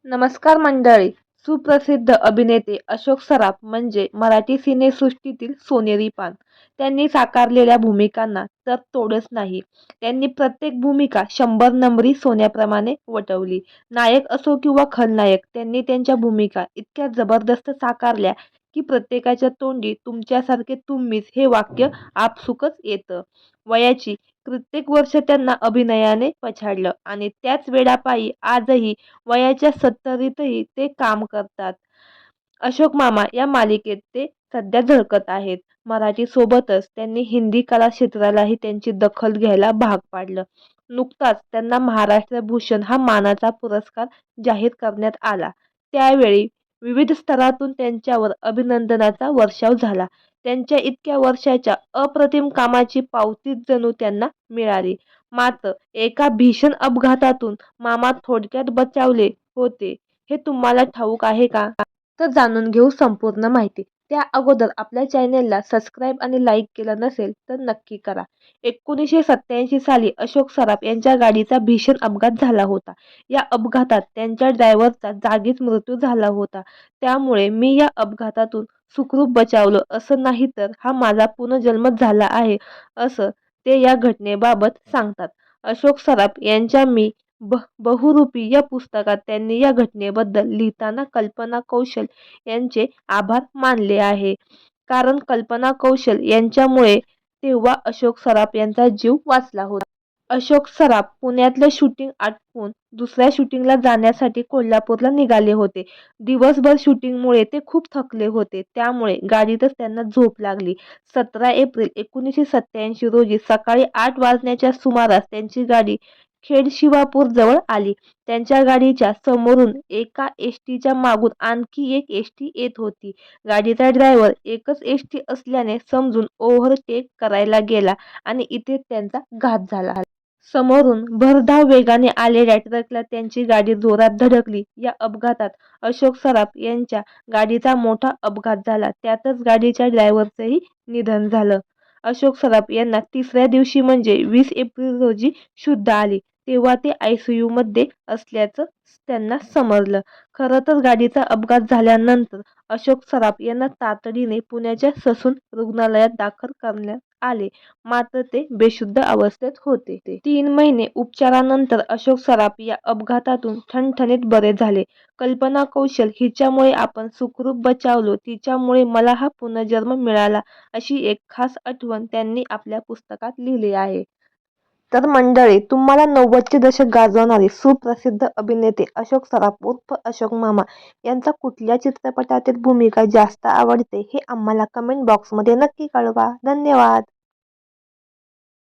नमस्कार मंडळी. सुप्रसिद्ध अभिनेते अशोक सराफ म्हणजे मराठी सिनेसृष्टीतील सोनेरी पान. त्यांनी साकारलेल्या भूमिकांना तर तोडच नाही. त्यांनी प्रत्येक भूमिका 100 नंबरी सोन्याप्रमाणे वटवली. नायक असो किंवा खलनायक, त्यांनी त्यांच्या भूमिका इतक्या जबरदस्त साकारल्या की प्रत्येकाच्या तोंडी तुमच्यासारखे तुम्हीच हे वाक्य आपसुकच येतं. वयाची प्रत्येक वर्ष त्यांना अभिनयाने पछाडलं आणि त्याच वेडापायी आजही वयाच्या 70रीतही ते काम करतात. अशोक मामा या मालिकेत ते सध्या झळकत आहेत. मराठीसोबतच त्यांनी हिंदी कला क्षेत्रालाही त्यांची दखल घ्यायला भाग पाडलं. नुकताच त्यांना महाराष्ट्र भूषण हा मानाचा पुरस्कार जाहीर करण्यात आला. त्यावेळी विविध स्तरातून त्यांच्यावर अभिनंदनाचा वर्षाव झाला. त्यांच्या इतक्या वर्षाच्या अप्रतिम कामाची पावतीच जणू त्यांना मिळाली. मात्र एका भीषण अपघातातून मामा थोडक्यात बचावले होते हे तुम्हाला ठाऊक आहे का? तर जाणून घेऊ संपूर्ण माहिती. त्या अगोदर आपल्या चॅनेलला सबस्क्राईब आणि लाईक केलं नसेल तर नक्की करा. 1987 साली अशोक सराफ यांच्या गाडीचा भीषण अपघात झाला होता. या अपघातात त्यांच्या ड्रायव्हरचा जागीच मृत्यू झाला होता. त्यामुळे मी या अपघातातून सुखरूप बचावलं, असं नाही तर हा माझा पुनर्जन्मच झाला आहे, असं ते या घटनेबाबत सांगतात. अशोक सराफ यांच्या मी बहुरूपी या पुस्तकात त्यांनी या घटनेबद्दल लिहिताना कल्पना कौशल यांचे आभार मानले आहे. कारण कल्पना कौशल यांच्यामुळे तेव्हा अशोक सराफ यांचा जीव वाचला होता. अशोक सराफ पुण्यातलं शूटिंग आटपून दुसऱ्या शूटिंगला जाण्यासाठी कोल्हापूरला निघाले होते. दिवसभर शूटिंगमुळे ते खूप थकले होते. त्यामुळे गाडीतच त्यांना झोप लागली. 17 एप्रिल 1987 रोजी सकाळी 8 वाजण्याच्या सुमारास त्यांची गाडी खेडशिवापूर जवळ आली. त्यांच्या गाडीच्या समोरून एका एसटीच्या मागून आणखी एक एसटी येत होती. गाडीचा ड्रायव्हर एकच एसटी असल्याने समजून ओव्हरटेक करायला गेला आणि इथे त्यांचा घात झाला. समोरून भरधाव वेगाने आलेल्या ट्रकला त्यांची गाडी जोरात धडकली. या अपघातात अशोक सराफ यांच्या गाडीचा मोठा अपघात झाला. त्यातच गाडीच्या ड्रायव्हरचंही निधन झालं. अशोक सराफ यांना तिसऱ्या दिवशी म्हणजे 20 एप्रिल रोजी शुद्ध आली. तेव्हा ते ICU मध्ये असल्याचं त्यांना समजलं. खरं तर गाडीचा अपघात झाल्यानंतर अशोक सराफ यांना तातडीने पुण्याच्या ससून रुग्णालयात दाखल करण्यात आले. मात्र ते बेशुद्ध अवस्थेत होते. 3 महिने उपचारानंतर अशोक सराफ या अपघातातून ठणठणीत बरे झाले. कल्पना कौशल हिच्यामुळे आपण सुखरूप बचावलो, तिच्यामुळे मला हा पुनर्जन्म मिळाला, अशी एक खास आठवण त्यांनी आपल्या पुस्तकात लिहिली आहे. तर मंडळी, तुम्हाला 90चे दशक गाजवणारे सुप्रसिद्ध अभिनेते अशोक सराफ उर्फ अशोक मामा यांचा कुठल्या चित्रपटातील भूमिका जास्त आवडते हे आम्हाला कमेंट बॉक्समध्ये नक्की कळवा. धन्यवाद.